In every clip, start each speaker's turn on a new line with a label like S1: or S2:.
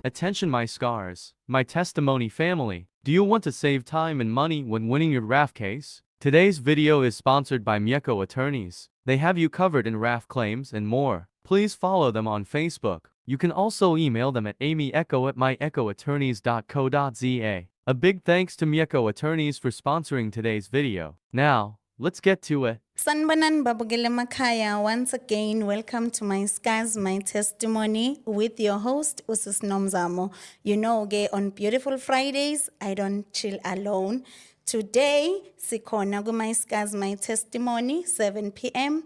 S1: Attention my scars, my testimony family. Do you want to save time and money when winning your RAF case? Today's video is sponsored by Mieko Attorneys. They have you covered in RAF claims and more. Please follow them on Facebook. You can also email them at amyeco@myecoattorneys.co.za. A big thanks to Mieko Attorneys for sponsoring today's video. Now, let's get to it.
S2: Sanbanan Babugile Makaya, once again, welcome to my Scars, My Testimony with your host, Usus Nomzamo. You know, on beautiful Fridays, I don't chill alone. Today, Sikona My Scars, My Testimony, 7 p.m.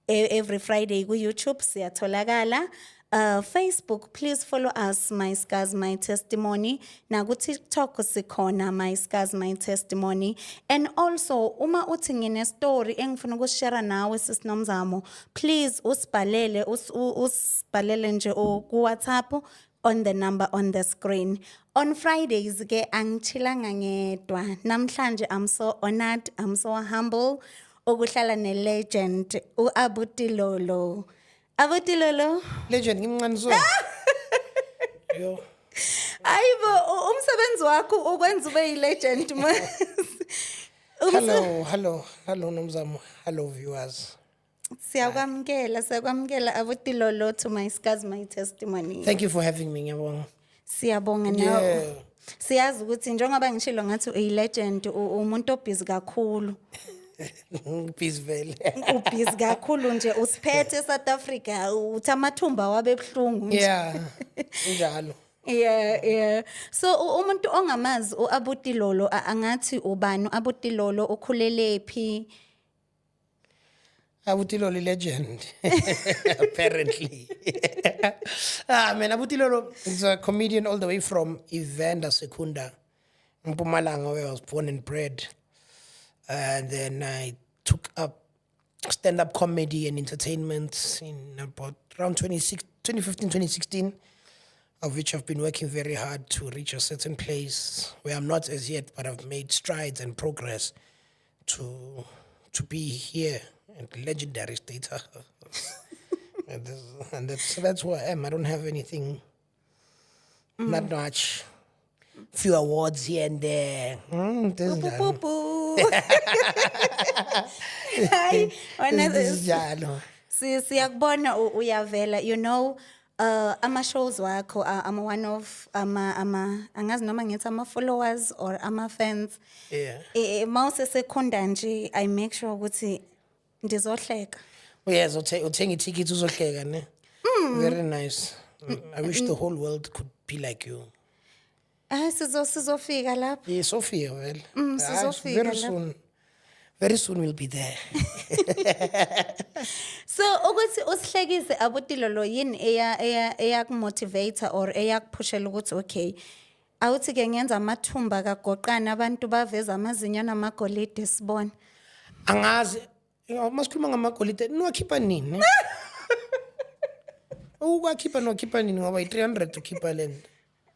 S2: Every Friday, go YouTube, Siatolagala. Facebook, please follow us, My Scars, My Testimony. Now go TikTok, Sikona, My Scars, My Testimony. And also, uma utingine story, engifuna ukushare nawe sisinomzamo. Please, usibhalele nje ku WhatsApp on the number on the screen. On Fridays, angichilanga ngedwa. Namhlanje, I'm so honored, I'm so humble. Ukuhlala ne-legend, u-Abutilolo. Abutilolo.
S3: Legend ngimncane so. Yo.
S2: Ayibo umsebenzi wakho ukwenza ube yi-legend
S3: Hello Nomzamo. Hello viewers.
S2: Siyakwamukela Abutilolo to My Scars, My Testimony.
S3: Thank you for having me, ngiyabonga.
S2: Siyabonga nawe. Siyazi ukuthi njengoba ngishilo ngathi uyi-legend umuntu obhizi kakhulu.
S3: Peace vele.
S2: Ubhizi kakhulu nje usiphethe eSouth Africa uthi amathumba wabe buhlungu nje.
S3: Yeah. Njalo.
S2: Yeah. So umuntu ongamazi uAbutilolo angathi ubani uAbutilolo ukhulele phi?
S3: Abutilolo legend. Apparently. Man, Abutilolo is a comedian all the way from Evander Secunda, Mpumalanga, where I was born and bred. And then I took up stand-up comedy and entertainment in about around 2015, 2016, of which I've been working very hard to reach a certain place where I'm not as yet, but I've made strides and progress to be here at legendary status. So that's who I am. I don't have anything, not much. Few awards here and there.
S2: Hayi
S3: Njalo.
S2: siyakubona uyavela, you know, ama-shows wakho I'm one of angazi noma ngithi ama-followers or ama-fans.
S3: Yeah.
S2: Mawuse sekhonda nje I make sure ukuthi ndizohleka.
S3: Yes, uthenga iticket uzohleka ne. Very nice. I wish the whole world could be like you.
S2: Sizofika lapho.
S3: Yeah, Sophia, well.
S2: Sizofika lapho.
S3: Very soon we'll be there.
S2: So ukuthi usihlekise Abutilolo yini eyakumotivate or eyakuphushela ukuthi okay awuthi ke ngenza amathumba kagoqana abantu baveza amazinyo namagolide sibone.
S3: Angazi, masikhuluma ngamagolide niwakhipha nini? Niwakhipha nini ngoba i300 ukhipha lento.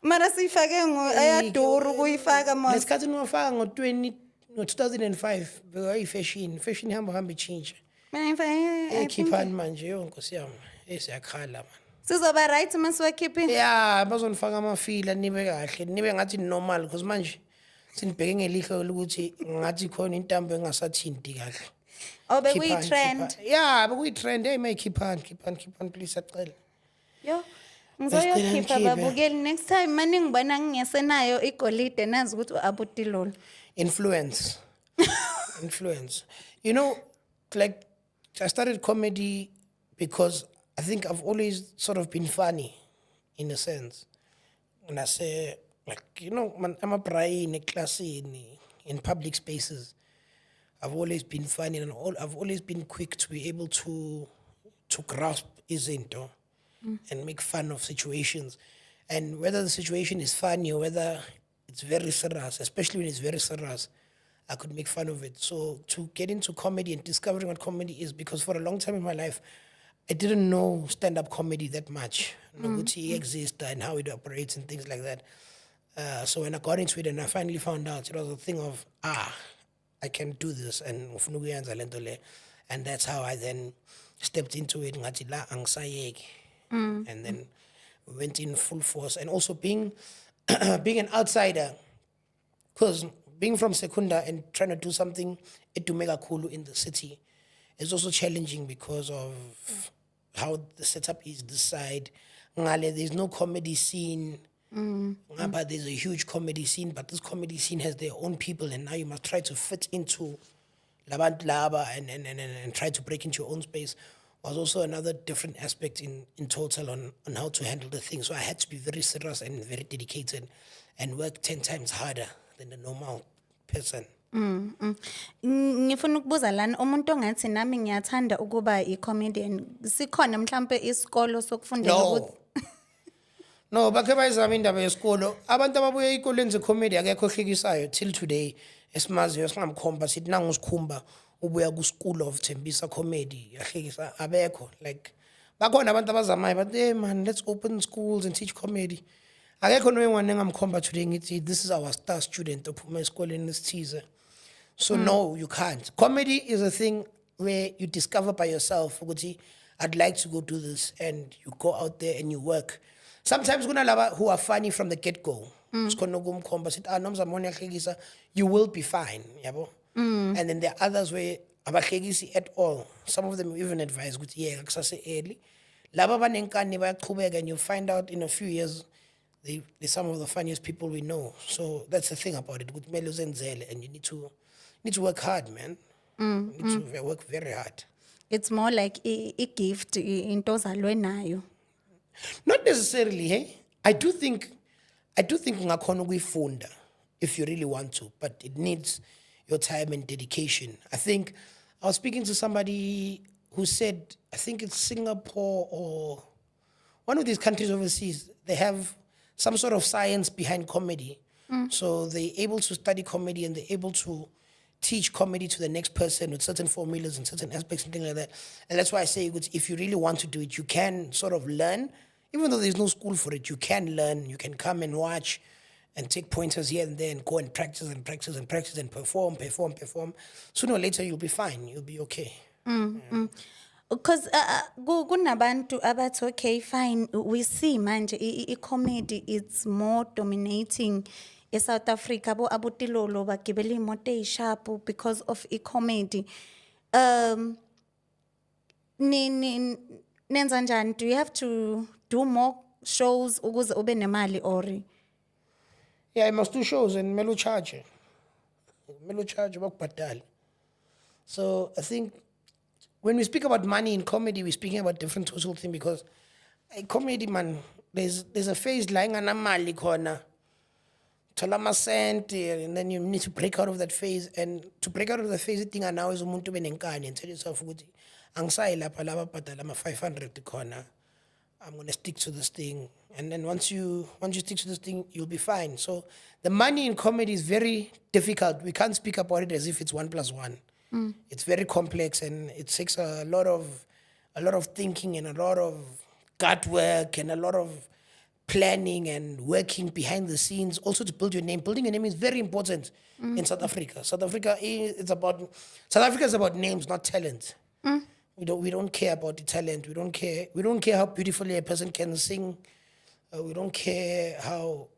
S2: Mara siyifake ayaduru ukuyifaka manje.
S3: Lesikhathi niwafaka ngo2005 fashion hamba ichinja. Ekhiphani manje yo Nkosi yami esiyakhala man.
S2: Sizoba right masiwakhiphe.
S3: Yeah, bazonifaka amafila nibe kahle nibe ngathi normal because manje sinibheke ngelihlo ukuthi ngathi khona intambo engasathinti kahle.
S2: Bekuyi trend.
S3: Yeah, bekuyi trend hey mayikhiphani please acela.
S2: Yo ngizoyokhipha babukeli next time manje ngibona ngingesenayo igolide nazi ukuthi uAbutilolo.
S3: Influence. You know, like I started comedy because I think I've always sort of been funny in a sense. And I say, like, you know, I'm a brain class in public spaces. I've always been funny and I've always been quick to be able to grasp izinto and make fun of situations. And whether the situation is funny or whether it's very serious, especially when it's very serious, I could make fun of it. So to get into comedy and discovering what comedy is, because for a long time in my life, I didn't know stand-up comedy that much. Noguchi exists and how it operates and things like that. So when I got into it and I finally found out, it was a thing of, I can do this. And that's how I then stepped into it. And then went in full force, and also being being an outsider, because being from Secunda and trying to do something at Dumega Kulu in the city is also challenging because of how the setup is this side. Ngale, there's no comedy scene. But there's a huge comedy scene, but this comedy scene has their own people, and now you must try to fit into Labant Laba and try to break into your own space. Was also another different aspect in total on how to handle the thing. So I had to be very serious and very dedicated and work 10 times harder than the normal person.
S2: Ngifuna ukubuza lana umuntu ongathi nami ngiyathanda ukuba i-comedian sikhona mhlambe isikolo sokufundela
S3: No.
S2: ukuthi
S3: No, bakhe bayizama indaba yesikolo. Abantu ababuya ey'koleni ze-comedy akekho ohlekisayo till today esimaziyo singamkhomba sithi nangu sikhumba ubuya ku-school of Tembisa comedy yahlekisa abekho. Like bakhona abantu abazamayo but hey man, let's open schools and teach comedy. Akekho noyengwane engamkhomba today ngithi this is our star student ophuma esikoleni esithize. So no, you can't. Comedy is a thing where you discover by yourself ukuthi I'd like to go do this, and you go out there and you work. Sometimes kunalaba who are funny from the get-go. Sikhona ukumkhomba sithi Nomzamo uyahlekisa, you will be fine, yabo. And then there are others where abahlekisi at all. Some of them even advise ukuthi yeah kusase early. Laba banenkani bayaqhubeka, and you'll find out in a few years they're some of the funniest people we know. So that's the thing about it. Ukuthi kumele uzenzele, and you need to work hard, man. You need to work very hard.
S2: it's more like a gift into ozalwe nayo.
S3: Not necessarily, hey. I do think ungakhona ukuyifunda if you really want to, but it needs your time and dedication. I think I was speaking to somebody who said, I think it's Singapore or one of these countries overseas, they have some sort of science behind comedy. So they're able to study comedy and they're able to teach comedy to the next person with certain formulas and certain aspects and things like that. And that's why I say if you really want to do it, you can sort of learn. Even though there's no school for it, you can learn. You can come and watch and take pointers here and there and go and practice and practice and practice and perform. Sooner or later, you'll be fine. You'll be okay.
S2: Because kunabantu abathi okay fine we see manje i-comedy it's more dominating eSouth Africa bo abutilolo bagibela imoto eyisharp because of i-comedy. Nenza njani? Do you have to do more shows ukuze ube nemali or?
S3: Yeah, I must do shows and melo charge. Bakubhadale. So I think when we speak about money in comedy, we're speaking about different total thing because comedy, man, there's a phase lying on a mali corner. Tolama cent, and then you need to break out of that phase. And to break out of the phase, the thing now is umuntu benenkani and tell yourself, "Angsai lapa lapa patalama 500 corner. I'm gonna stick to this thing." And then once you stick to this thing, you'll be fine. So the money in comedy is very difficult. We can't speak about it as if it's 1 + 1. It's very complex, and it takes a lot of thinking and a lot of gut work and a lot of planning and working behind the scenes. Also to build your name. Building your name is very important in South Africa. South Africa is about names, not talent. We don't care about the talent. We don't care how beautifully a person can sing. We don't care how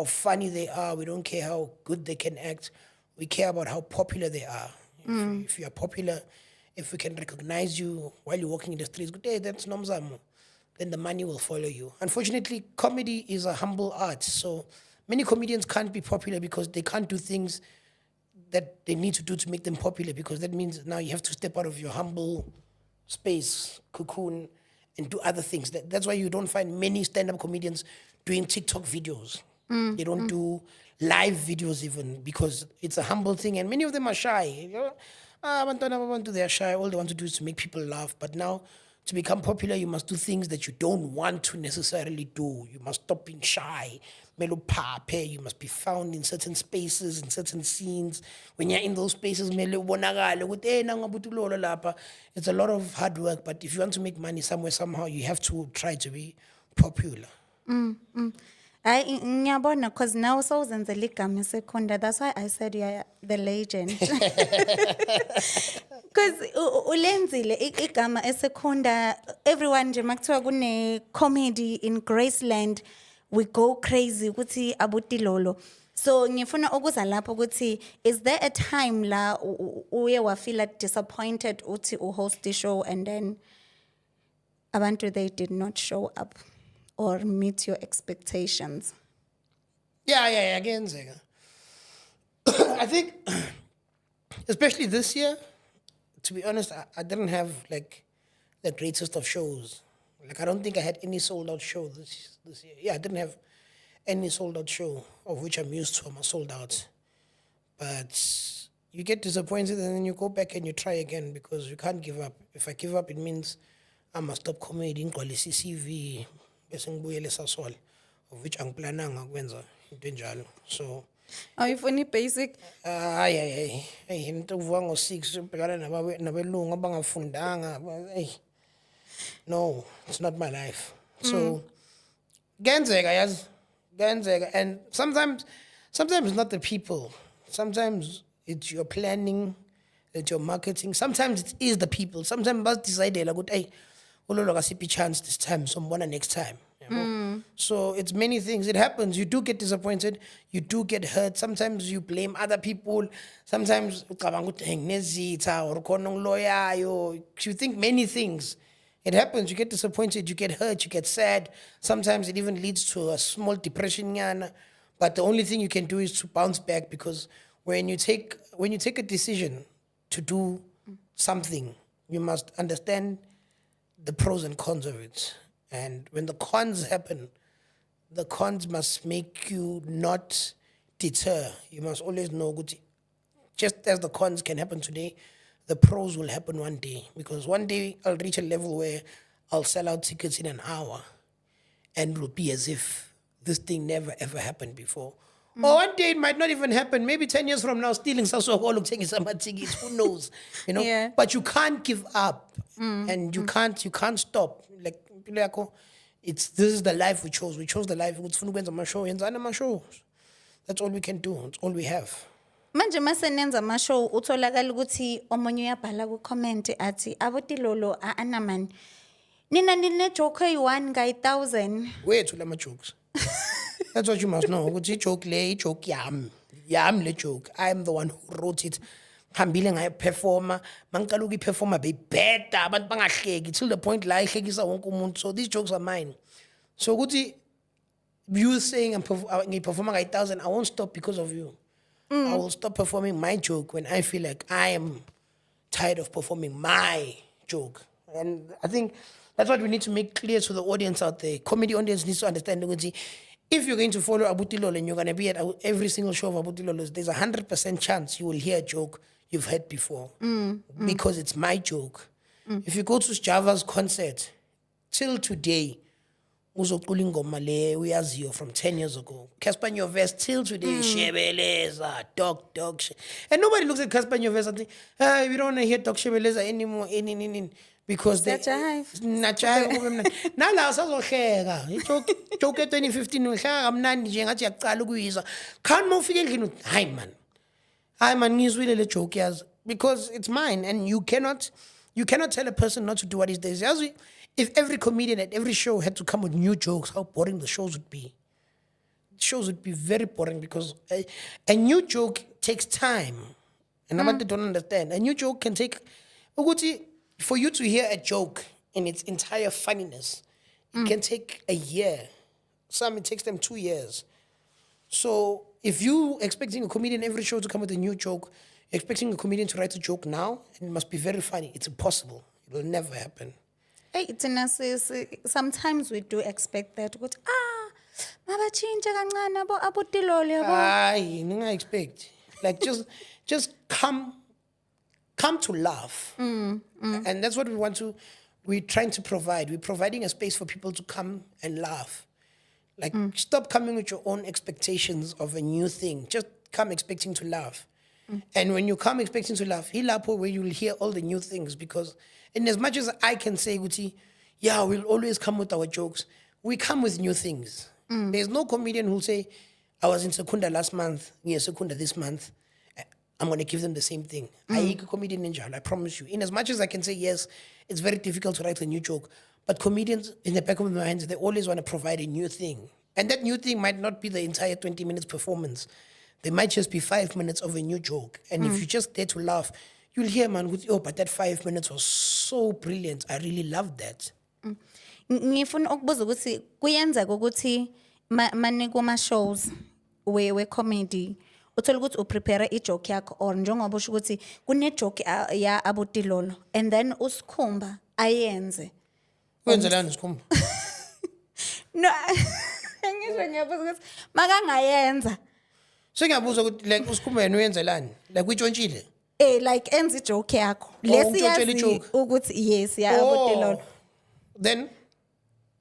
S3: funny they are. We don't care how good they can act. We care about how popular they are. If you are popular, if we can recognize you while you're walking in the streets, good day, that's Nomzamo, then the money will follow you. Unfortunately, comedy is a humble art. So many comedians can't be popular because they can't do things that they need to do to make them popular, because that means now you have to step out of your humble space, cocoon, and do other things. That's why you don't find many stand-up comedians doing TikTok videos. They don't do live videos even, because it's a humble thing, and many of them are shy. They are shy. All they want to do is to make people laugh. But now, to become popular, you must do things that you don't want to necessarily do. You must stop being shy. You must be found in certain spaces, in certain scenes. When you're in those spaces, it's a lot of hard work. But if you want to make money somewhere, somehow, you have to try to be popular.
S2: Ngiyabona, because now sewuzenzela igama esekhonda. That's why I said you're the legend. Because ulenzile igama esekhonda. Everyone nje makuthiwa kune comedy in Graceland, we go crazy ukuthi abutilolo. So ngifuna ukuza lapho ukuthi, is there a time la uye wafeel disappointed uthi host the show and then abantu they did not show up or meet your expectations?
S3: Yeah, kuyenzeka. I think, especially this year, to be honest, I didn't have like the greatest of shows. Like I don't think I had any sold out show this year. Yeah, I didn't have any sold out show, of which I'm used to. I'm a sold out. But you get disappointed and then you go back and you try again because you can't give up. If I give up, it means I must stop comedy, ngigcwalisa CV, bese ngibuyele sasol, of which angiplananga ukwenza into enjalo. So
S2: Are you funny basic?
S3: hey, into uvuka ngo-6 ubhekana nabelungu abangafundanga. Hey, no, it's not my life. So kuyenzeka yazi, kuyenzeka. And sometimes it's not the people. Sometimes it's your planning, it's your marketing. Sometimes it is the people. Sometimes bas decide ukuthi hey, ulolo kasiphi chance this time, so mbona next time. So it's many things. It happens. You do get disappointed. You do get hurt. Sometimes you blame other people. Sometimes ucabanga ukuthi nginezitha or khona ngiloyayo. You think many things. It happens. You get disappointed. You get hurt. You get sad. Sometimes it even leads to a small depression. But the only thing you can do is to bounce back, because when you take a decision to do something, you must understand the pros and cons of it. And when the cons happen, the cons must make you not deter. You must always know, just as the cons can happen today, the pros will happen one day. Because one day I'll reach a level where I'll sell out tickets in an hour and it will be as if this thing never ever happened before. Or one day it might not even happen. Maybe 10 years from now, stealing Sasol, taking some tickets, who knows?
S2: Yeah.
S3: But you can't give up, and you can't stop. Like this is the life we chose. We chose the life. That's all we can do. It's all we have.
S2: Manje masenenza amashow utholakala ukuthi omunye uyabhala ku comment athi abotilolo anaman. Nina nine joke eyi-1 ngayi-1,000.
S3: Wethu lama jokes. That's what you must know. Ukuthi joke yami le joke. I am the one who wrote it. Hambile ngayiperforma, mangicala ukuyiperforma beyibheda abantu bangahleki till the point la ihlekisa wonke umuntu. So these jokes are mine. So ukuthi you saying ngiyiperforma ngayi-1,000, I won't stop because of you. I will stop performing my joke when I feel like I am tired of performing my joke. And I think that's what we need to make clear to the audience out there. Comedy audience needs to understand ukuthi if you're going to follow Abutilolo and you're going to be at every single show of Abutilolo, there's 100% chance you will hear a joke you've heard before because it's my joke. If you go to Java's concert, till today, uzocula ingoma le uyaziyo from 10 years ago. Casper Nyovest till today, Shebeleza, Dog. And nobody looks at Casper Nyovest and think, we don't want to hear Dog Shebeleza anymore. Because they najive nala sazohleka joke 2015 uhleka kamnandi nje ngathi yaqala ukuyizwa khani mawufika endlini uthi hayi man ngizwile le joke yazi, because it's mine. And you cannot tell a person not to do what he does. Yazi, if every comedian at every show had to come with new jokes, how boring the shows would be. Shows would be very boring, because a new joke takes time, and abantu don't understand. A new joke can take for you to hear a joke in its entire funniness, it can take a year. Some it takes them 2 years. So if you expecting a comedian every show to come with a new joke, you're expecting a comedian to write a joke now, and it must be very funny. It's impossible. It will never happen.
S2: Hey, sometimes we do expect that. Mabachinja kancane abotilolo yabo.
S3: Aye, ninga expect. Like just come to laugh. And that's what we're trying to provide. We're providing a space for people to come and laugh. Like, stop coming with your own expectations of a new thing. Just come expecting to laugh. And when you come expecting to laugh, where you will hear all the new things. Because in as much as I can say, Guti, yeah, we'll always come with our jokes, we come with new things. There's no comedian who'll say, I was in Secunda last month, Secunda this month. I'm going to give them the same thing. Ayikho comedian ninja, I promise you. In as much as I can say, yes, it's very difficult to write a new joke, but comedians, in the back of their minds, they always want to provide a new thing. And that new thing might not be the entire 20 minutes performance. There might just be 5 minutes of a new joke. And if you just dare to laugh, you'll hear, man, oh, but that 5 minutes was so brilliant. I really loved that.
S2: Ngifuna ukubuza ukuthi kuyenzeka ukuthi mani kuma shows we comedy uthola ukuthi uprepare ijoke yakho or njengoba usho ukuthi kune joke ya abotilolo and then usikhumba ayenze.
S3: Wenzelani sikhumba?
S2: No. Ngisho ngiyabuza ukuthi makangayenza.
S3: Sengiyabuza ukuthi like usikhumba yena uyenzelani? Like uyitshontshile?
S2: Like enza ijoke yakho.
S3: Utshontshele ijoke?
S2: Ukuthi yes ya abotilolo.
S3: Then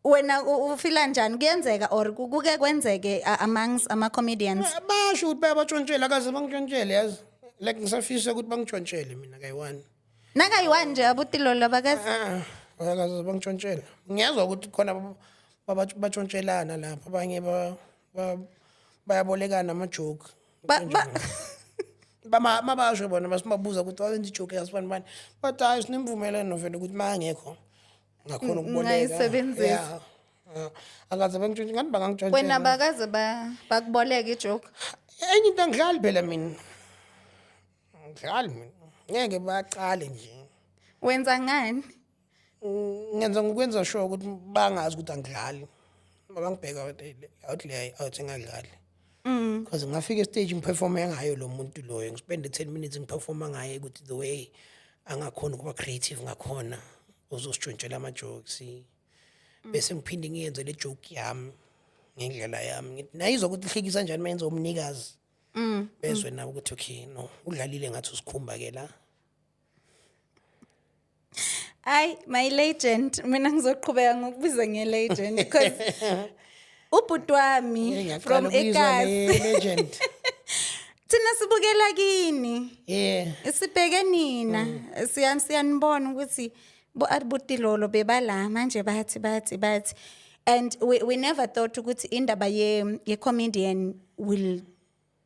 S2: Wena ufila njani kuyenzeka or kuke kwenzeke amongst ama comedians?
S3: basho ukuthi bayabatshontshela akaze bangitshontshele yazi. Like ngisafisa ukuthi bangitshontshele mina kayi-1.
S2: Nakayi-1 nje abotilolo abakazi.
S3: Akaze bangitshontshela. Ngiyazwa ukuthi khona batshontshela lapha abanye bayabolekana ama-joke. Mabasho bona basibabuza ukuthi wayenza ijoke yasibani bani. But hayi sinemvumelano vele ukuthi mangekho ngakhona ukuboleka.
S2: Ngayisebenzisa.
S3: Akaze bangitshontshe ngani bangangitshontshe.
S2: Wena bakaze bakuboleka ijoke.
S3: Enye into angidlali phela mina. Ngidlali mina. Ngeke baqale nje.
S2: Wenza ngani?
S3: Ngenza ngokwenza sure ukuthi bangazi ukuthi angidlali. Mabangibheka outlayer awuthi ngadlali. Because ngafika stage ngiperforme ngayo lo muntu loyo ngispende 10 minutes ngiperforma ngaye ukuthi the way angakhona ukuba creative ngakhona uzositshontshela ama jokes bese ngiphinde ngiyenze le joke yami ngendlela yami ngithi nayizwa ukuthi ihlekisa kanjani mayenza umnikazi bezwe nabo ukuthi okay no udlalile ngathi usikhumba ke la.
S2: Ay my legend mina ngizoqhubeka ngokubiza nge-legend because ubhuti wami from eKasi
S3: legend.
S2: Thina sibukela kini.
S3: Yeah.
S2: Sibheke nina. Siyanibona ukuthi botilolo bebala manje bathi and we never thought ukuthi indaba ye comedian will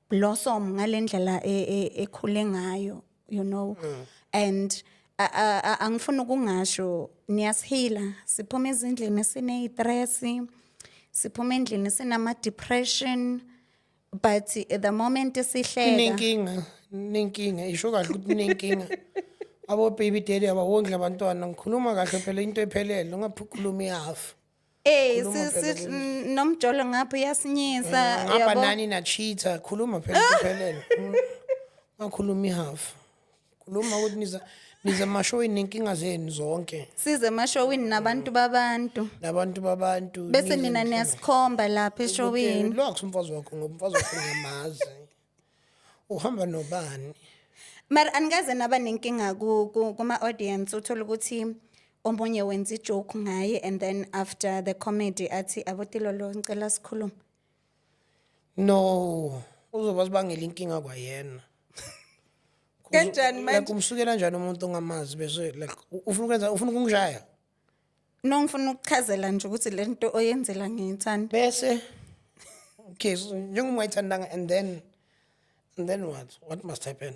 S2: blossom ngalendlela ekhule ngayo, you know. And angifuna ukungasho niyasihila siphuma ezindlini sine stress siphuma endlini sinama depression but the moment sihleka
S3: ninkinga isho kahle ukuthi ninkinga abo baby daddy abawondla abantwana ngikhuluma kahle phela into ephelele ungaphuluma ihalf
S2: nomjolo ngapha uyasinyisa
S3: ngapha nani na cheater khuluma phela into ephelele ngakhuluma ihalf khuluma ukuthi niza mashowini ninkinga zenu zonke
S2: size emashowini nabantu babantu bese nina niyasikhomba lapha eshowini
S3: lo akusumfazi wakho ngomfazi wakho ngamazi uhamba nobani
S2: mara angaze naba nenkinga kuma audience uthola ukuthi omunye wenza ijoke ngaye and then after the comedy athi abotilolo ngicela sikhuluma
S3: no uzoba sibangela inkinga kwayena
S2: kanjani manje
S3: kumsukela njani umuntu ongamazi bese like ufuna ukungishaya
S2: no ngifuna ukuchazela nje ukuthi lento oyenzela ngiyithanda
S3: bese okay so njengomwayithandanga and then what must happen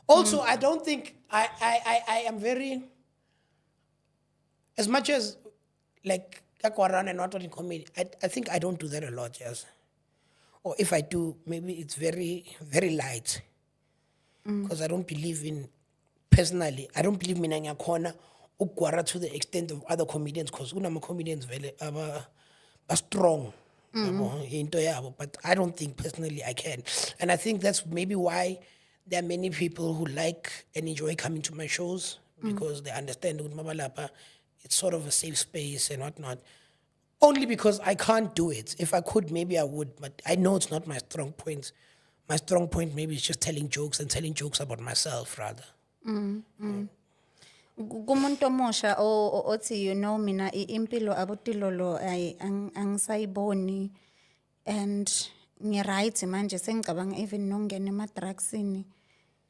S3: also I don't think I am very as much as like kakwaran and what in comedy I think I don't do that a lot, yes, or if I do maybe it's very very light. Because I don't believe personally, I don't believe mina ngiyakhona ukugwara to the extent of other comedians because kunama comedians vele aba strong into yabo, but I don't think personally I can. And I think that's maybe why there are many people who like and enjoy coming to my shows because they understand ukuthi mabalapha it's sort of a safe space and whatnot. Only because I can't do it. If I could, maybe I would, but I know it's not my strong point. My strong point maybe is just telling jokes and telling jokes about myself rather.
S2: Kumuntu omusha othi you know mina impilo abotilolo angisayiboni and ngiright manje sengicabanga even nongena ema drugsini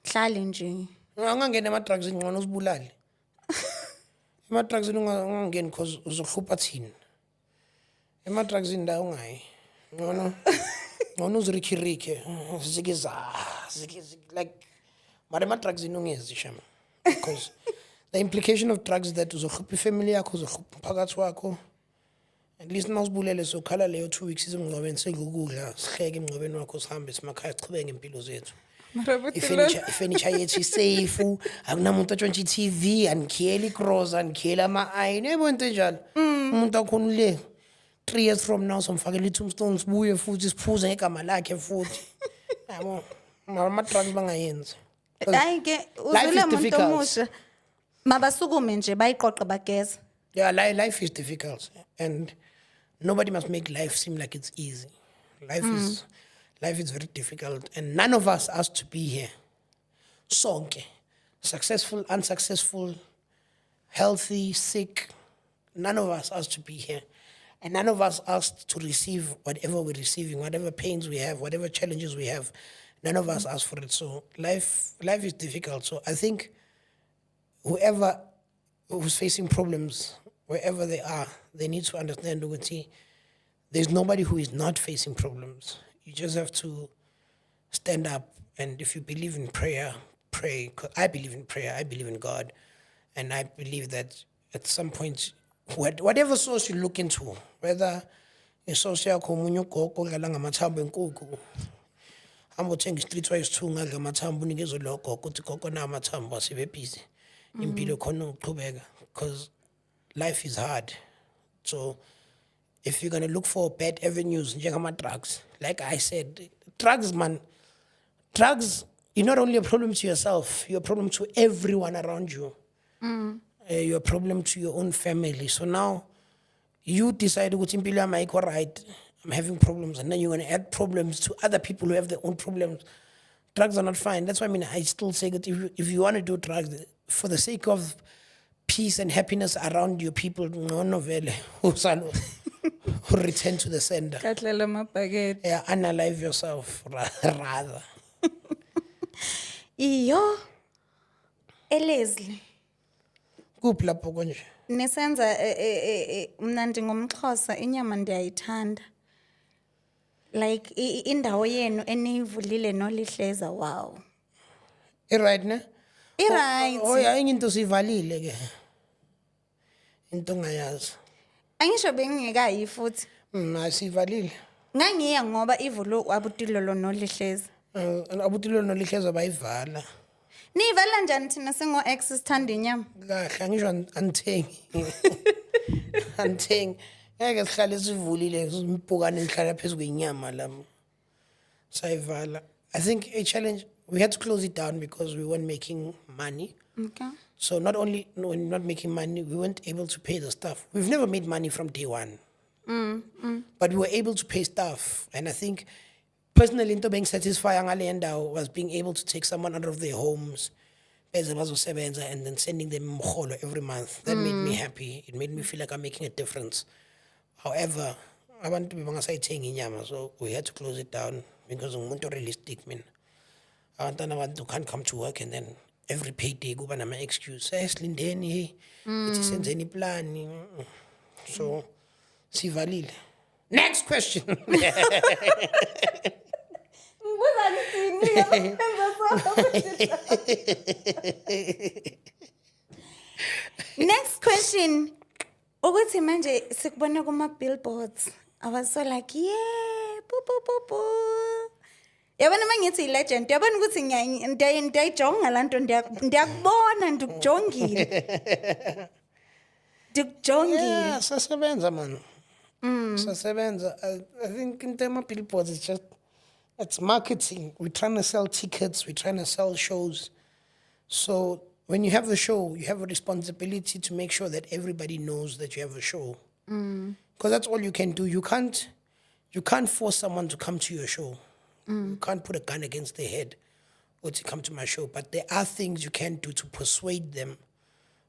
S2: hlale nje
S3: Angangena ema drugs ngcono usibulale. Ema drugs ungangeni because uzohlupha thina. Ema-drugs indawo ungayi. Ngono uzirikhirikhe. Zikiza. Like, mara ema-drugs inungezi shama. Because the implication of drugs is that uzokhupha ifamily yakho, uzokhupha umphakathi wakho. At least nawusibulele sokhala leyo 2 weeks izingcwabeni sengukudla sihleke emngcwabeni wakho sihambe simakhaya sichubeke ngempilo zethu. Ifurniture yethu isafe, akunamuntu atshontsha i-TV, anikhiyela i-gross, anikhiyela ama-iron, yebo into enjalo. Umuntu akhona le 3 years from now somfakela i-tombstone sibuye futhi siphuze ngegama lakhe futhi. Yabo, ama-drugs bangayenzi.
S2: Hayi ke uzule umuntu omusha. Mabasukume nje bayiqoqe bageza.
S3: Yeah, life is difficult, and nobody must make life seem like it's easy. Life is very difficult, and none of us asked to be here. Sonke, successful, unsuccessful, healthy, sick, none of us asked to be here, and none of us asked to receive whatever we're receiving, whatever pains we have, whatever challenges we have. None of us asked for it. So life is difficult. So I think whoever who's facing problems, wherever they are, they need to understand that there's nobody who is not facing problems. You just have to stand up, and if you believe in prayer, pray. 'Cause I believe in prayer, I believe in God, and I believe that at some point, whatever source you look into, whether a source yakho omunye ugogo odlala ngamathambo enkukhu, hamba uthenga i-streetwise 2 ngadla amathambo unikezwe lo gogo uthi gogo na amathambo asibe busy. Impilo khona uqhubeka, because life is hard. So if you're going to look for bad avenues, drugs, like I said, drugs, you're not only a problem to yourself, you're a problem to everyone around you. You're a problem to your own family. So now you decide, right, I'm having problems, and then you're going to add problems to other people who have their own problems. Drugs are not fine. That's why I still say that if you want to do drugs, for the sake of peace and happiness around your people, no novelle, who return to the sender. Yeah, unalive yourself rather.
S2: Iyo Leslie
S3: Kuphi lapho konje?
S2: nesenza mna ndingumXhosa inyama ndiyayithanda. Like indawo yenu eniyivulile noLihleza, wow.
S3: Right ne?
S2: Right.
S3: Oh yeah, into sivalile ke. Into ngayazi.
S2: Angisho bengingekayi futhi.
S3: Sivalile.
S2: Ngangiya ngoba ivulu abutilolo noLihleza.
S3: Abutilolo noLihleza bayivala.
S2: Niyivala njani thina singo-ex sithanda inyama?
S3: Kahle angisho anthengi. Anthengi. Ngeke sihlale sivulile simpukane sihlala phezulu kwenyama la. Sayivala. I think a challenge, we had to close it down because we weren't making money.
S2: Okay.
S3: So not only not making money, we weren't able to pay the staff. We've never made money from day one. But we were able to pay staff. And I think personally into being satisfying was being able to take someone out of their homes and then sending them mkholo every month. That made me happy. It made me feel like I'm making a difference. However, abantu bangasayithengi inyama, so we had to close it down because umuntu realistic mina. Abantu can't come to work and then every payday kuba nama excuse. Silindeni, ithi senzeni plan. So sivalile. Next question.
S2: Next question. Ukuthi manje sikubona kuma billboards. I was so like, yeah, poo. Yabona mangithi legend, yabona ukuthi ndiyayijonga lanto ndiyakubona ndikujongile. Ndikujongile.
S3: Yeah, sasebenza man. Sasebenza. I think in terms of billboards, it's marketing. We're trying to sell tickets. We're trying to sell shows. So when you have a show, you have a responsibility to make sure that everybody knows that you have a show. Because that's all you can do. You can't force someone to come to your show. You can't put a gun against their head or to come to my show. But there are things you can do to persuade them.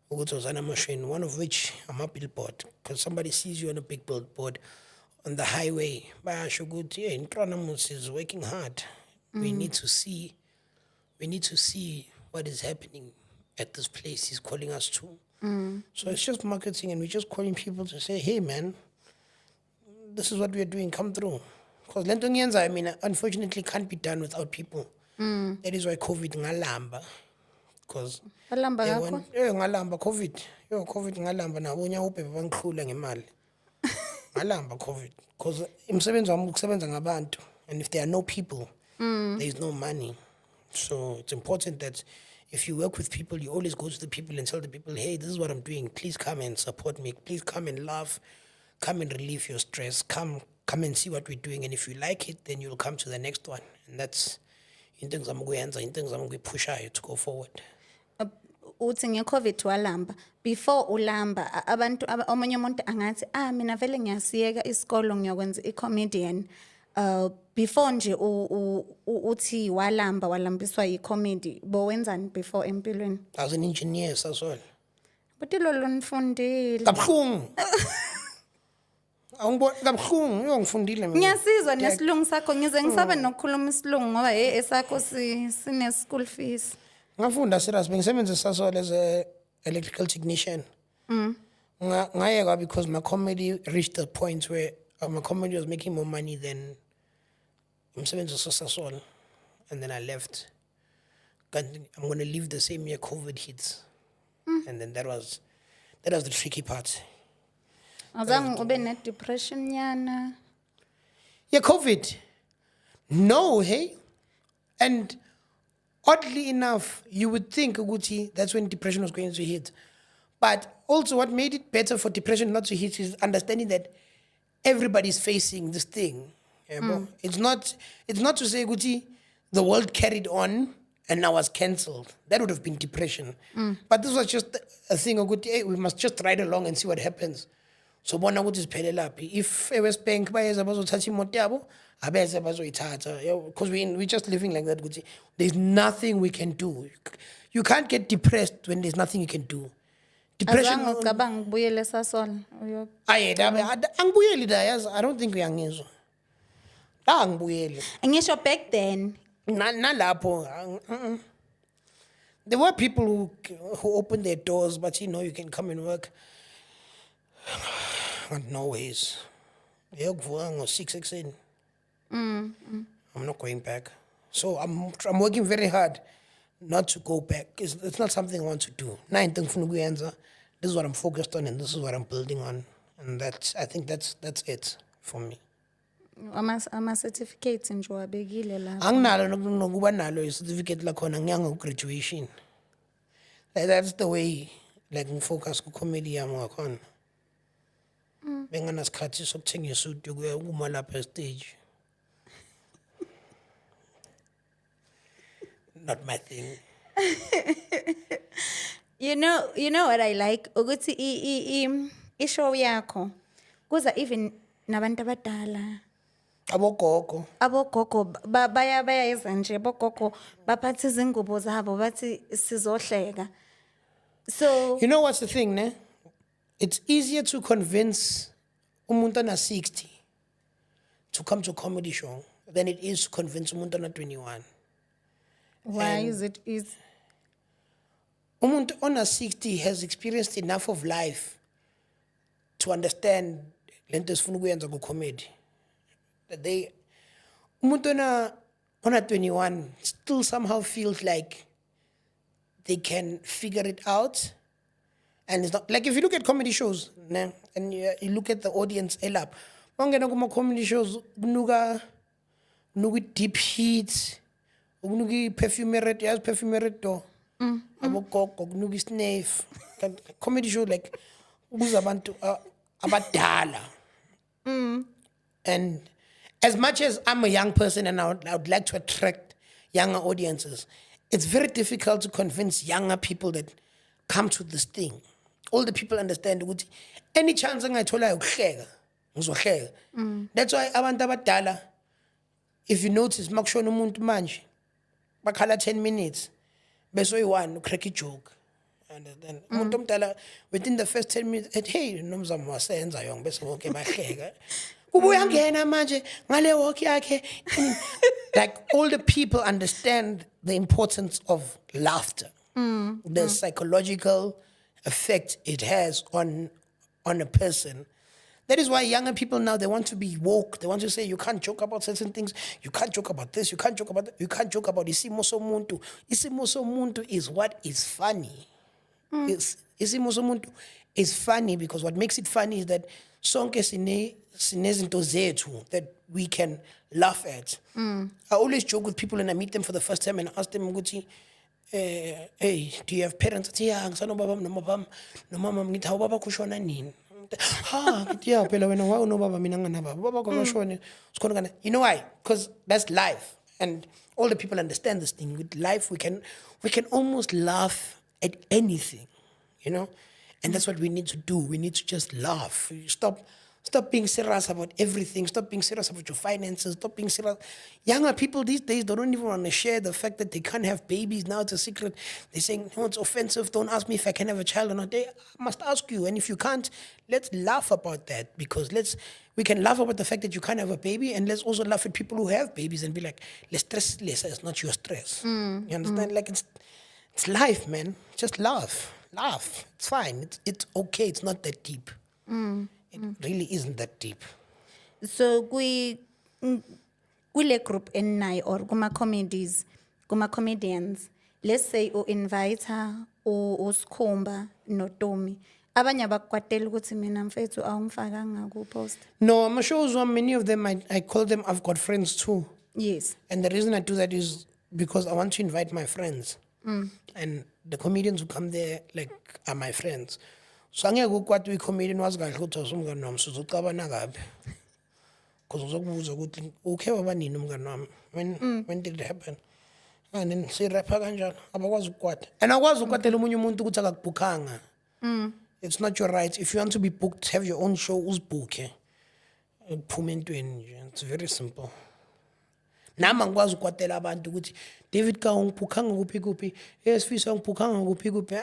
S3: One of which I'm a billboard. Because somebody sees you on a big billboard on the highway. Intronamus is working hard. We need to see what is happening at this place he's calling us to. So it's just marketing, and we're just calling people to say, hey man, this is what we are doing, come through. Because lento ngiyenzayo mina unfortunately can't be done without people. That is why COVID ngalamba. Because
S2: Balamba ngakho?
S3: ngalamba COVID. COVID ngalamba nabo nyawupe bangihlula ngemali. Ngalamba COVID. Because imsebenzi wami ukusebenza ngabantu, and if there are no people, there is no money. So it's important that if you work with people, you always go to the people and tell the people, hey, this is what I'm doing. Please come and support me. Please come and laugh. Come and relieve your stress. Come and see what we're doing. And if you like it, then you'll come to the next one. And that's in things I'm going to push to go forward.
S2: Uthi nge-COVID walamba. Before ulamba, abantu omunye umuntu angathi, mina vele ngiyasiyeka isikolo ngiyokwenza i-comedian. Before nje uthi walambiswa yi-comedy, bowenzani before empilweni?
S3: I was an engineer, that's all.
S2: But ilolo nifundile.
S3: Kabuhlungu. Kabuhlungu, ngifundile mina.
S2: Ngiyasizwa nesilungu sakho ngize ngisabe nokukhuluma isilungu ngoba esakho sine school fees.
S3: Ngafunda serious bengisebenza sasol as a electrical technician. Ngayeka because my comedy reached a point where my comedy was making more money than umsebenzi sasol, and then I left. I'm going to leave the same year COVID hits. And then that was the tricky part.
S2: Azange ube ne-depression yana?
S3: Yeah, COVID. No, hey? And oddly enough, you would think, Uguti, that's when depression was going to hit. But also what made it better for depression not to hit is understanding that everybody's facing this thing. Yeah, bro? It's not to say, Uguti, the world carried on and now was cancelled. That would have been depression. But this was just a thing, Uguti, hey, we must just ride along and see what happens. So bona ukuthi siphelela phi. If West Bank bayeza bazothatha imoto yabo, abeze bazoyithatha. Because we just living like that ukuthi there's nothing we can do. You can't get depressed when there's nothing you can do. Depression.
S2: Azange ucabanga ukubuyela esasol?
S3: Angibuyeli da yazi, I don't think uyangizwa. La angibuyeli.
S2: Ngisho back then.
S3: Nalapho. There were people who opened their doors, but you can come and work. No ways. I'm 6 in. I'm not going back. So I'm working very hard not to go back. It's not something I want to do. This is what I'm focused on and this is what I'm building on. And I think that's it for me.
S2: Ama-certificates nje wabekile lapho.
S3: Anginalo nokuba nalo i-certificate lakhona ngiyanga graduation. That's the way like ngifocus ku comedy yami ngakhona. Benganasikhathi sokuthenga isuit yokuya ukuma lapha stage. Not my thing.
S2: You know what I like? Ukuthi i-show yakho kuza even nabantu abadala.
S3: Abogogo.
S2: Bayeza nje bogogo baphatha izingubo zabo bathi sizohleka. So
S3: you know what's the thing, ne? It's easier to convince umuntu na 60 to come to a comedy show than it is to convince umuntu na 21.
S2: Why is it easy?
S3: Umuntu on 60 has experienced enough of life to understand lento esifuna ukuyenza ku comedy. That umuntu na 21 still somehow feels like they can figure it out. And it's not like if you look at comedy shows, né, and you look at the audience, elap. Mangena kuma comedy shows, nuga deep heat, nugi perfumered, yes, perfumered do. Abokoko, nugi sniff. Comedy show like uzabantu abadala. And as much as I'm a young person and I would like to attract younger audiences, it's very difficult to convince younger people that come to this thing. All the people understand ukuthi any chance angayithola ukuhleka ngizohleka. That's why abantu abadala, if you notice makushona umuntu manje bakhala 10 minutes bese oyi1 ucrack ijoke. Understand? Umuntu omdala within the first 10 minutes hey nomzamo wasenza yonke bese bonke bahleka. Ubuya ngena manje ngale walk yakhe. Like all the people understand the importance of laughter. The psychological effect it has on a person That is why younger people now, they want to be woke. They want to say, you can't joke about certain things. You can't joke about this. You can't joke about that. You can't joke about isimo somuntu. Isimo somuntu is what is funny. Isimo somuntu is funny because what makes it funny is that sonke sinezinto zethu that we can laugh at. I always joke with people when I meet them for the first time and ask them, hey, do you have parents? I say, yeah, ngisanobaba nomama nomama ngithi awubaba kushona nini? Yeah, phela wena why unobaba mina nginababa. Baba kwashone. Sikhona kana. You know why? Because that's life. And all the people understand this thing. With life we can almost laugh at anything, you know? And that's what we need to do. We need to just laugh. Stop being serious about everything. Stop being serious about your finances. Stop being serious. Younger people these days, they don't even want to share the fact that they can't have babies. Now it's a secret. They're saying, no, it's offensive. Don't ask me if I can have a child or not. I must ask you. And if you can't, let's laugh about that. Because we can laugh about the fact that you can't have a baby. And let's also laugh at people who have babies and be like, let's stress less. It's not your stress. You understand? Like, it's life, man. Just laugh. Laugh. It's fine. It's okay. It's not that deep. It really isn't that deep.
S2: So kule group eninayo or kuma comedians, let's say invite her uSkhumba noTomi, abanye abakwatela ukuthi mina mfethu awungifakanga ku post.
S3: No, I'm sure many of them I call them I've got friends too.
S2: Yes.
S3: And the reason I do that is because I want to invite my friends. And the comedians who come there like are my friends. So angeke ukwati comedian wazi kahle ukuthi usumngani wami sizocabana kabi. Because uzokubuza ukuthi ukhe baba nini umngani wami when did it happen? And then si rapper kanjalo abakwazi ukwata. And akwazi ukwatela umunye umuntu ukuthi akakubhukhanga. It's not your right. If you want to be booked, have your own show uzibhukhe. Uphume entweni nje. It's very simple. Nami angikwazi ukwatela abantu ukuthi David ka ungibhukhanga kuphi kuphi. Sifisa ungibhukhanga kuphi kuphi.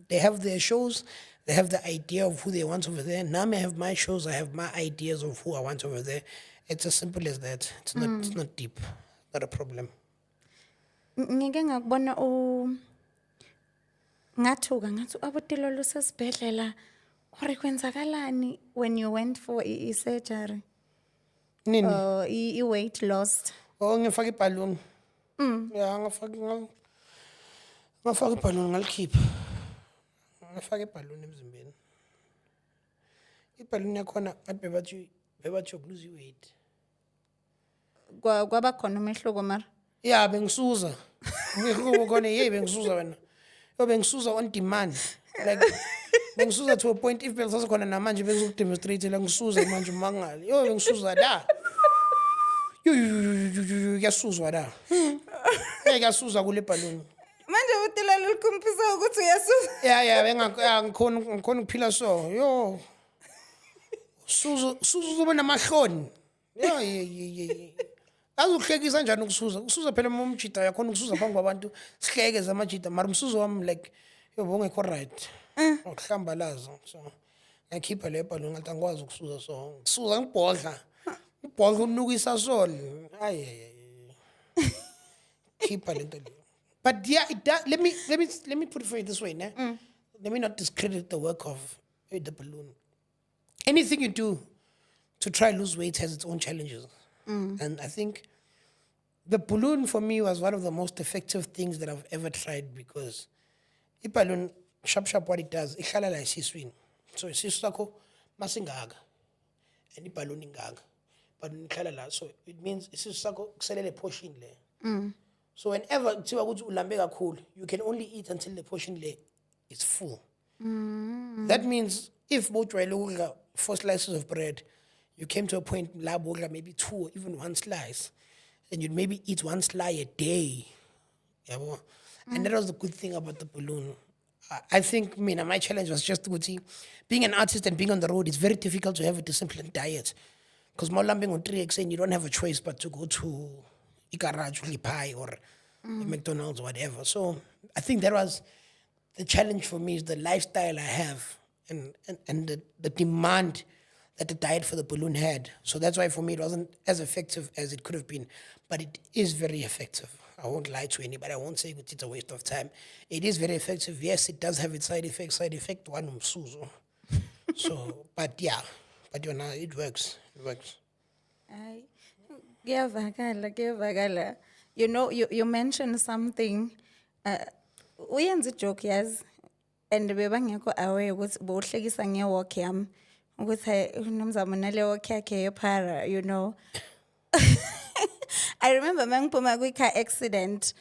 S3: They have their shows. They have the idea of who they want over there. Now I have my shows. I have my ideas of who I want over there. It's as simple as that. It's not deep. Not a problem.
S2: Ngike ngakubona ngathuka ngathi abotilo lusesibhedlela ore kwenzakalani when you went for surgery.
S3: Nini?
S2: Weight lost.
S3: Oh, ngifaka ibhaluni. Yeah, ngifaka ibhaluni ngalikhipha. Ngifaka ibhaluni emzimbeni. Ibhaluni yakhona athi bebathi lose weight.
S2: Kwaba khona umehluko mara.
S3: Yeah, bengisuza. Ngikho khona bengisuza wena. Yo bengisuza on demand. Like bengisuza to a point if belisa khona namanje bengizodemonstrate la ngisuza manje umangali. Yo bengisuza da. Yo yasuzwa da. Ngiyasuza kule bhaluni.
S2: Manje utila likumphisa ukuthi uyasuza.
S3: Yeah, ngikhona ukuphila so. Yo. Suzu uzoba namahloni. Yeah. Azuhlekisa kanjani ukusuza? Ukusuza phela umjida yakhona ukusuza phambi kwabantu sihleke zamajida mara umsuzo wami like yobo ngekho right. Ukuhlambalaza. So ngikhipha le bhaluni ngathi angikwazi ukusuza so. Ngisuza ngibhodla. Ngibhodla unukisa so. Keep lento le. But yeah, it does, let me put it for you this way, né? Let me not discredit the work of the balloon. Anything you do to try lose weight has its own challenges. And I think the balloon for me was one of the most effective things that I've ever tried because the balloon, sharp what it does, ihlala la isiswini. So isisu sakho masingaga and the balloon ingaga. Balloon ihlala la. So it means isisu sakho kuselele portion le. So whenever you can only eat until the portion layer is full. That means if both 4 slices of bread, you came to a point maybe 2 or even 1 slice, and you'd maybe eat 1 slice a day. And that was the good thing about the balloon. I think my challenge was just to being an artist and being on the road, it's very difficult to have a disciplined diet. Because Molambing on 3X saying you don't have a choice but to go to Ikaraj, Pie, or McDonald's, or whatever. So I think that was the challenge for me, is the lifestyle I have and the demand that the diet for the balloon had. So that's why for me it wasn't as effective as it could have been. But it is very effective. I won't lie to anybody. I won't say it's a waste of time. It is very effective. Yes, it does have its side effects. Side effect one umsuzo. So, but yeah, But it works. It works.
S2: Ay, kuyavakala. You know, you mentioned something. Uyenza ijoke yazi, and bebangekho aware ukuthi bowuhlekisa nge-walk yami ukuthi uNomzamo nale walk yakhe yephara, you know. I remember mangiphuma kwi-car accident,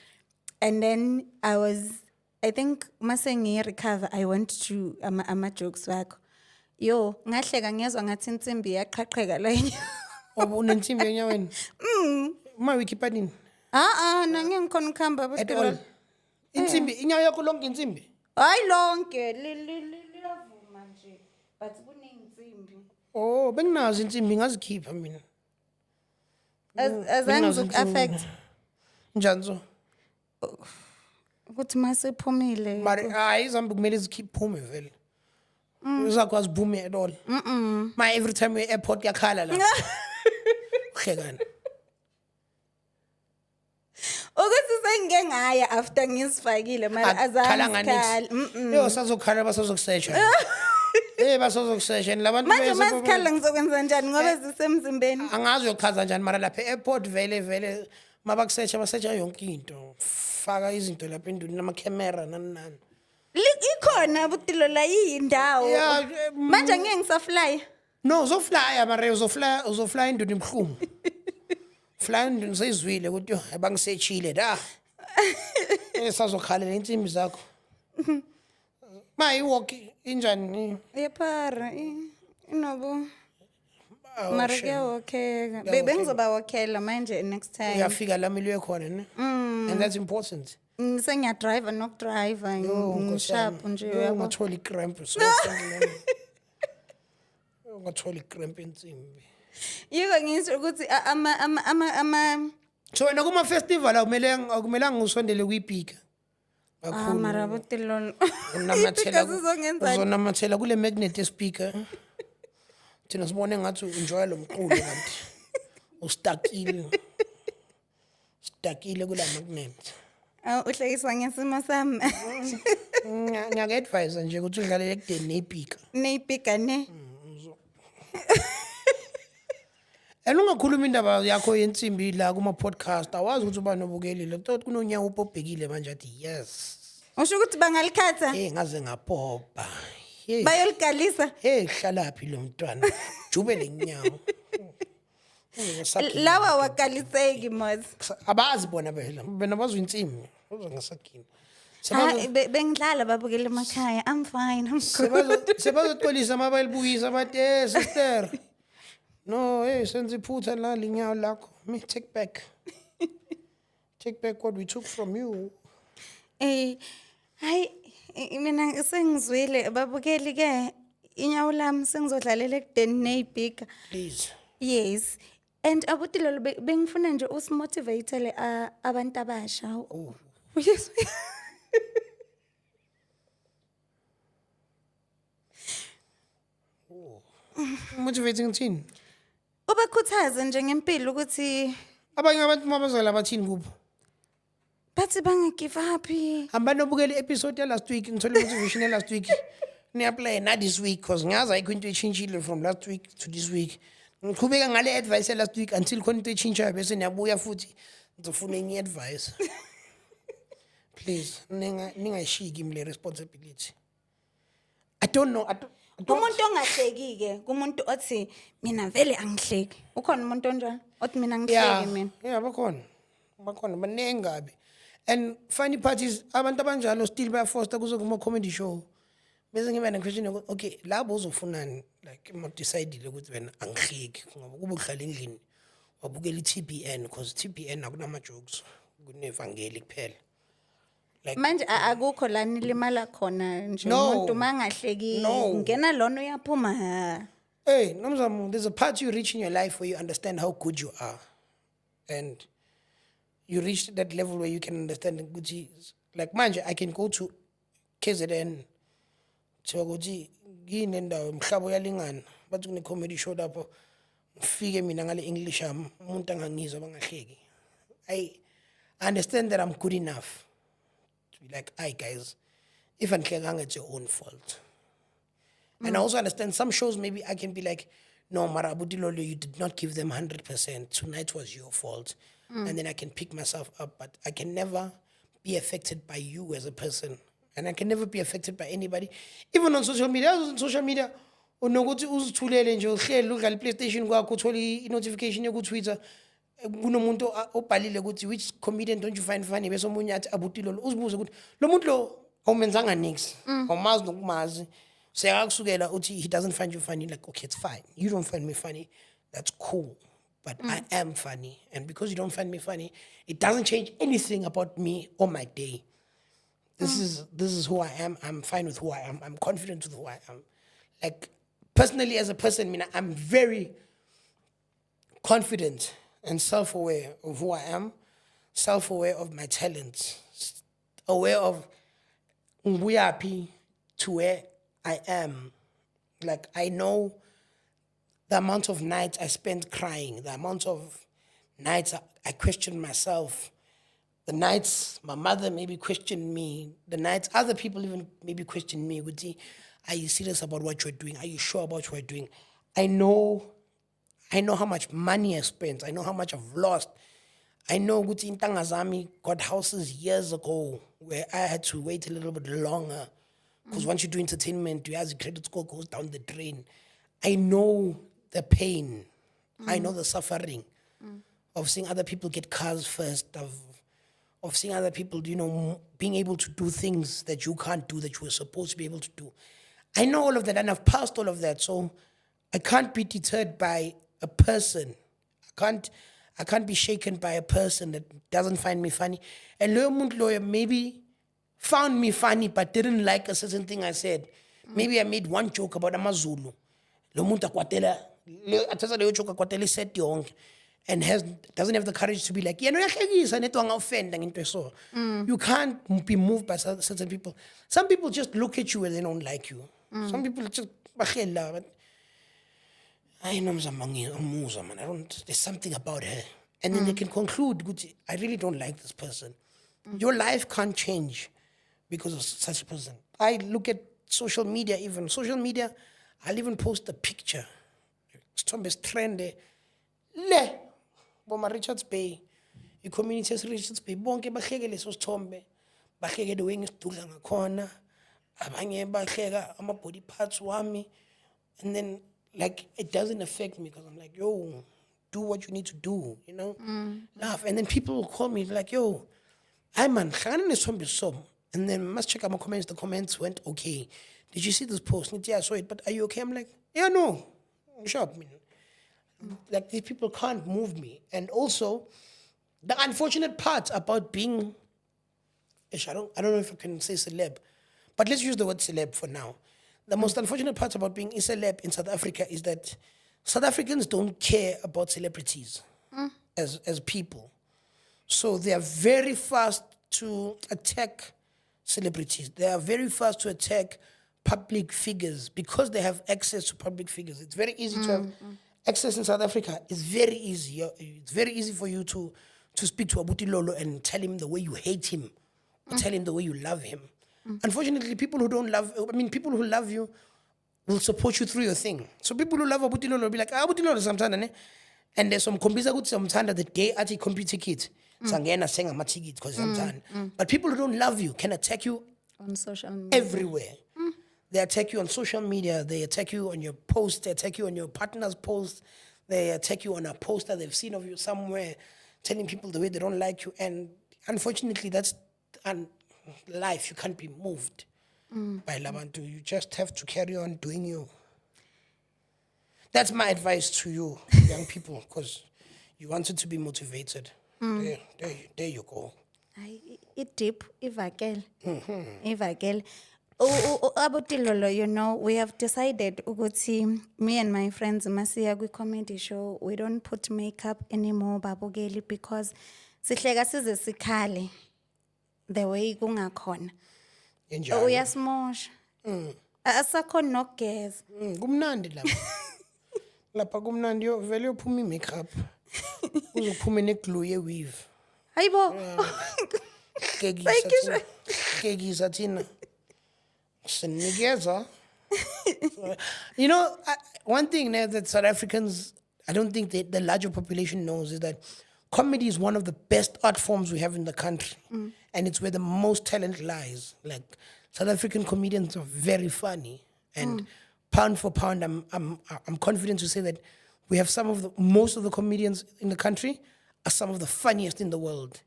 S2: and then I think mase ngiyi-recover, I went to ama-jokes wakho. Yo, ngahleka ngiyezwa ngathi insimbi yaqhaqheka la
S3: Unensimbi enyaweni? Ma uyikhipha nini?
S2: Nange ngikhona ukuhamba
S3: At all? Insimbi, inyawo yakho lonke insimbi?
S2: hayi lonke liyavuma nje, but kuney'nsimbi
S3: Oh, benginazo insimbi ngazikhipha mina.
S2: azange ziku-affect
S3: Njani so?
S2: ukuthi masiphumile.
S3: Mara hayi izambi kumele zikhiphume vele. Uzakwazi uphume at all. Ma every time we airport yakhala la. Uhlekana.
S2: Ukuthi sengike ngaya after ngisifakile mara
S3: Akhalanga
S2: azange
S3: nix. Yo sazokhala basazokusesha. Basazokusesha labantu
S2: manje masikhala ngizokwenza njani ngoba zisemzimbeni.
S3: angazi uyochaza njani mara lapha e-airport vele mabakusearcha basearcha yonke into. Faka izinto lapha enduni nama-camera nani.
S2: Ikhona butilo la yindawo.
S3: Yeah,
S2: Manje ngeke ngisafly.
S3: No, uzoflya mara uzoflya enduni ebuhlungu. Fly enduni seyizwile ukuthi yo bangisetshile da. Esazokhalela insimbi zakho. Ma iwalk injani?
S2: Yephara inobo.
S3: Oh,
S2: Mara
S3: shame.
S2: kuyawokeka. Bengizobawokhela manje next time.
S3: Uyafika la miliwe khona ne? And that's important.
S2: Sengiyadrive nokudrive ngisharp nje uyabo.
S3: Ungathola i-cramp. Ungathola i-cramp insimbi.
S2: Yiko ngisho ukuthi ama
S3: So wena kuma-festival akumelanga usondele kuyibhika.
S2: mara butilo.
S3: Uzonamathela kule magnet ye-speaker. Thina sibone ngathi enjoy lo mqulo kanti ustakile. Stakile kula magnet.
S2: Uhlekisa ngesimo sami.
S3: Ngiyaku-advise nje ukuthi udlalele ekudeni neyibhika.
S2: Neyipika ne.
S3: And ungakhuluma indaba yakho yensimbi la kuma-podcast awazi ukuthi uba nobukelile tot kunonyawo upobhekile manje athi yes
S2: Usho ukuthi bangalikhatha
S3: ngaze ngaphoba
S2: bayoligalisa.
S3: hlalaphi lo mntwana jube le nyawo
S2: Lawa wakaliseki mos.
S3: abazi bona bena bazwa insimbi uzwa ngasagini
S2: Bengidlala babukele emakhaya. I'm fine. I'm good.
S3: sebazoxolisa uma bayilibuyisa bathi sister no senze iphutha la linyawo lakho me take back what we took from you.
S2: Hayi mina sengizwile babukeli ke inyawo lami sengizodlalela ekudeni neyibhika.
S3: Please.
S2: Yes. And abutilo bengifuna nje usimotivate abantu abasha.
S3: Oh.
S2: Yes.
S3: Motivating thini?
S2: Ubakhuthaze nje ngempilo ukuthi
S3: Abanye abantu mabazala bathini kubo?
S2: bathi bangagive up.
S3: Hamba nobukela episode last week ngithole motivation last week. Ni-apply na this week cause ngazi ayikho into echintshile from last week to this week. Ngiqhubeka ngale advice last week until khona into echintshayo bese niyabuya futhi ngizofuna enye advice. Please ningayishiki mle responsibility. I don't know.
S2: Kumuntu ongahleki ke, kumuntu othi mina vele angihleki. Ukhona umuntu onjani? Othi mina ngihleki mina.
S3: Yeah, bakhona baningi kabi. And funny part is abantu abanjalo still bayafosta kuze kuma-comedy show. Bese ngiba ne-question yokuthi okay labo uzofunani like ma-decidile ukuthi wena angihleki ngoba kube uhlala endlini wabukela i-TBN because TBN akunama-jokes kunevangeli kuphela.
S2: Manje akukho la nilimala khona nje
S3: No.
S2: umuntu mangahleki
S3: No.
S2: ngena lona uyaphuma.
S3: Hey, Nomzamo, there's a part you reach in your life where you understand how good you are. And you reach that level where you can understand ukuthi like manje I can go to KZN so ukuthi ngine ndawo mhlaba uyalingana bathi kune comedy show lapho ngifike mina ngale English yami umuntu angangizwa bangahleki. I understand that I'm good enough to be like, "Hi guys, if I'm it's your own fault." And I also understand some shows maybe I can be like, no, Mara Abudilolo, you did not give them 100%. Tonight was your fault. And then I can pick myself up, but I can never be affected by you as a person. And I can never be affected by anybody. Even on social media, unokuthi uzithulele nje uhleli udlala iPlayStation kwakho uthola i-notification yoku-Twitter kunomuntu obhalile ukuthi which comedian don't you find funny bese omunye athi Abudilolo uzibuze ukuthi lo muntu lo awumenzanga nix awumazi nokumazi sekakusukela uthi he doesn't find you funny like okay it's fine you don't find me funny that's cool but I am funny and because you don't find me funny it doesn't change anything about me or my day. This is who I am. I'm fine with who I am. I'm confident with who I am. Like personally as a person, I'm very confident and self-aware of who I am, self-aware of my talents, aware of we happy to where I am. Like I know the amount of nights I spent crying, the amount of nights I questioned myself, the nights my mother maybe questioned me, the nights other people even maybe questioned me, would say, are you serious about what you're doing? Are you sure about what you're doing? I know how much money I spent. I know how much I've lost. I know Guti Intangazami got houses years ago where I had to wait a little bit longer. Because once you do entertainment, your credit score goes down the drain. I know the pain. I know the suffering of seeing other people get cars first, of seeing other people, being able to do things that you can't do, that you were supposed to be able to do. I know all of that, and I've passed all of that, so I can't be deterred by a person. I can't be shaken by a person that doesn't find me funny. And lawyer maybe found me funny, but didn't like a certain thing I said. Maybe I made one joke about Amazulu. Lo muntu akwatela, athatha leyo joke akwatela iset yonke. And doesn't have the courage to be like, yeah, no, offend. You can't be moved by certain people. Some people just look at you and they don't like you. Some people just, but I know there's something about her. And then they can conclude, I really don't like this person. Your life can't change because of such a person. I look at social media even. Social media, I'll even post a picture. It's trendy. Boma Richards Bay, i-community yase-Richards Bay, bonke bahleke leso sithombe, bahleke the way ngisidudla ngakhona, abanye bahleka ama-body parts wami, and then like it doesn't affect me because I'm like, yo, do what you need to do, laugh. And then people will call me like, yo, hi man, hlangana nesithombe som. And then must check out my comments. The comments went okay. Did you see this post? Yeah, I saw it, but are you okay? I'm like, yeah, no, sure. Like these people can't move me. And also, the unfortunate part about being, I don't know if I can say celeb, but let's use the word celeb for now. The most unfortunate part about being a celeb in South Africa is that South Africans don't care about celebrities as people. So they are very fast to attack celebrities. They are very fast to attack public figures because they have access to public figures. It's very easy to have access in South Africa. It's very easy. It's very easy for you to speak to Abudilolo and tell him the way you hate him or tell him the way you love him. Unfortunately, people who love you will support you through your thing. So people who love Abudilolo will be like, Abudilolo samthanda ne? And there's some khombisa ukuthi samthanda the day athi computer kit. Sangena senga matikit because samthanda. But people who don't love you can attack you
S2: on social media.
S3: Everywhere. They attack you on social media. They attack you on your post. They attack you on your partner's post. They attack you on a poster they've seen of you somewhere, telling people the way they don't like you. And unfortunately, that's life. You can't be moved by Labantu. You just have to carry on doing you. That's my advice to you, young people, because you wanted to be motivated. There you go.
S2: It deep, ivakele. Abudilolo, we have decided, ukuthi, me and my friends, masiya kwi-comedy show, we don't put makeup anymore, babugeli, because sihleka size sikhale the way kungakhona. Uyasimosha. Asakhona nokugeza.
S3: Kumnandi lapha. Lapha kumnandi vele uphuma i-makeup. Uzophume ne-glue ye-weave.
S2: Hayibo.
S3: Hlekisa thina. Sinikeza So, you know, one thing that South Africans, I don't think that the larger population knows is that comedy is one of the best art forms we have in the country. And it's where the most talent lies. Like, South African comedians are very funny. And pound for pound, I'm confident to say that we have most of the comedians in the country are some of the funniest in the world.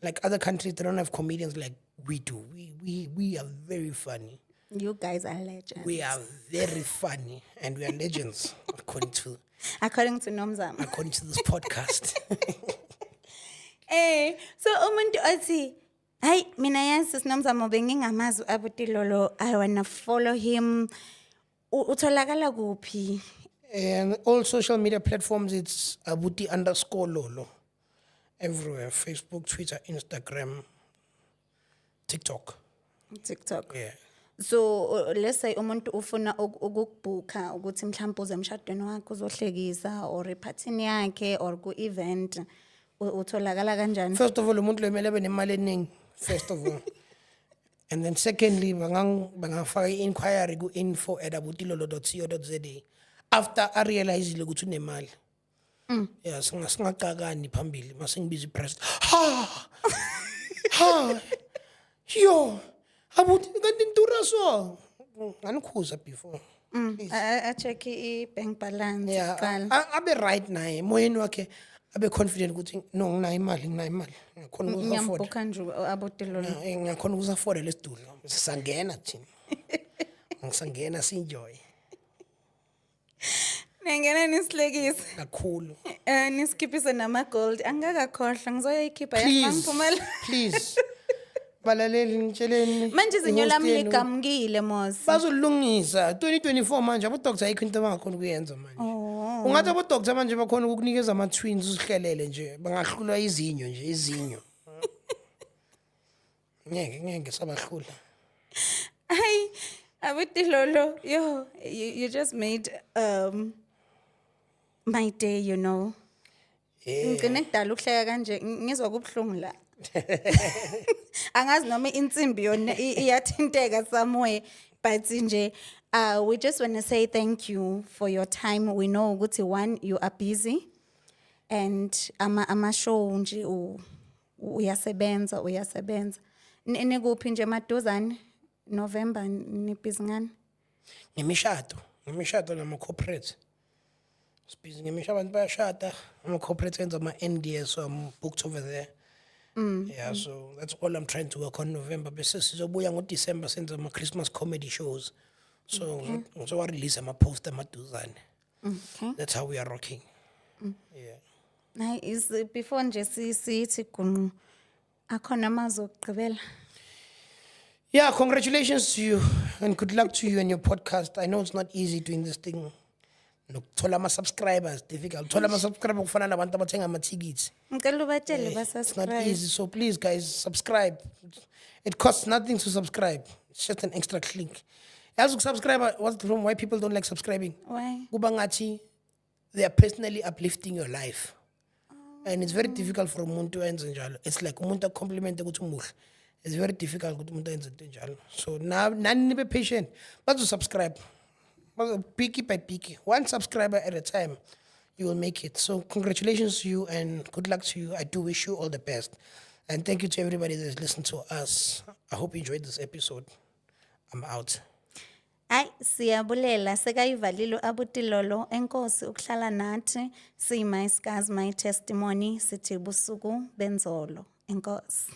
S3: Like other countries, they don't have comedians like we do. We are very funny.
S2: You guys are legends.
S3: We are very funny, and we are legends according to this podcast.
S2: So umuntu athi, "Hey, mina yazi sinomzamo bengingamazi uAbutilolo. I wanna follow him." Utholakala kuphi?
S3: And all social media platforms, it's Abuti_Lolo. Everywhere: Facebook, Twitter, Instagram, TikTok.
S2: TikTok.
S3: Yeah.
S2: So let's say umuntu ufuna ukubhuka ukuthi mhlawumbe uze emshadweni wakhe uzohlekisa or ephathini yakhe or ku-event utholakala kanjani?
S3: First of all, umuntu lemele abe nemali eningi. First of all. And then secondly, bangafaka i-inquiry ku-info@abutilolo.co.za after I realize ukuthi unemali. Yeah, singaqakani phambili mase ngibiza i-press. Yo, abuti kanti ngidura so. Nganikhuza before.
S2: I check i-bank balance
S3: Yeah,
S2: kuqala.
S3: abe right naye moyeni wakhe abe confident ukuthi no nginayo imali ngiyakhona ukuzafford.
S2: Ngiyambhuka nje uAbutilolo.
S3: Ngiyakhona ukuzafford lesidudla sisangena thina. Ngisangena si-enjoy
S2: Nangena nisilekise.
S3: kakhulu.
S2: Niskiphise nama-gold. Angakakhohlwa ngizoyikhipha yamangiphumela.
S3: Please balaleli ngitsheleni
S2: Manje izinyo lami
S3: i-host yenu
S2: ligamukile mos.
S3: bazolungisa 2024 manje abodoctor ayikho into abangakhona ukuyenza manje. Ungathi abodoctor manje bakhona ukukunikeza ama-twins uzihlelele nje bangahlulwa izinyo. Ngeke sabahlula.
S2: Hey, Abutilolo, yo, you just made my day, you know. Ngicine kudala ukuhleka kanje ngizwa kubuhlungu la. Angazi noma insimbi yona iyathinteka somewhere, but nje we just want to say thank you for your time. We know ukuthi one, you are busy and ama show nje uyasebenza. Nikuphi nje maduzane November nibhizi ngani?
S3: Ngemishado nama-corporate. Sibhizi ngemishado abantu bayashada. Ama-corporate enza ama-NDS, so I'm booked over there. Yeah, so that's all I'm trying to work on November. Bese sizobuya ngo-December senza ama-Christmas comedy shows. So release ama-poster amaduzane.
S2: Okay.
S3: That's how we are rocking. Yeah.
S2: Is before nje sithi gunu akhona amazwi okugqibela.
S3: Yeah, congratulations to you and good luck to you and your podcast. I know it's not easy doing this thing. Nokuthola ama-subscribers difficult. Uthola ama-subscriber kufana nabantu abathenga ama-tickets.
S2: Ngicela ubatshele
S3: It's not
S2: basubscribe.
S3: easy, so please guys subscribe. It costs nothing to subscribe. It's just an extra click. As you subscribe, what's the problem? Why people don't like subscribing?
S2: Why?
S3: Kuba ngathi they are personally uplifting your life. And it's very difficult for umuntu enze njalo. It's like umuntu compliment ukuthi umuhle. It's very difficult ukuthi umuntu enze into njalo. So now nani be patient. But to subscribe. Picky by picky. One subscriber at a time. You will make it. So congratulations to you and good luck to you. I do wish you all the best. And thank you to everybody that's listened to us. I hope you enjoyed this episode. I'm out.
S2: Ay siyabulela sekayivalile uAbutilolo enkosi ukuhlala nathi si my scars my testimony sithi busuku benzolo enkosi.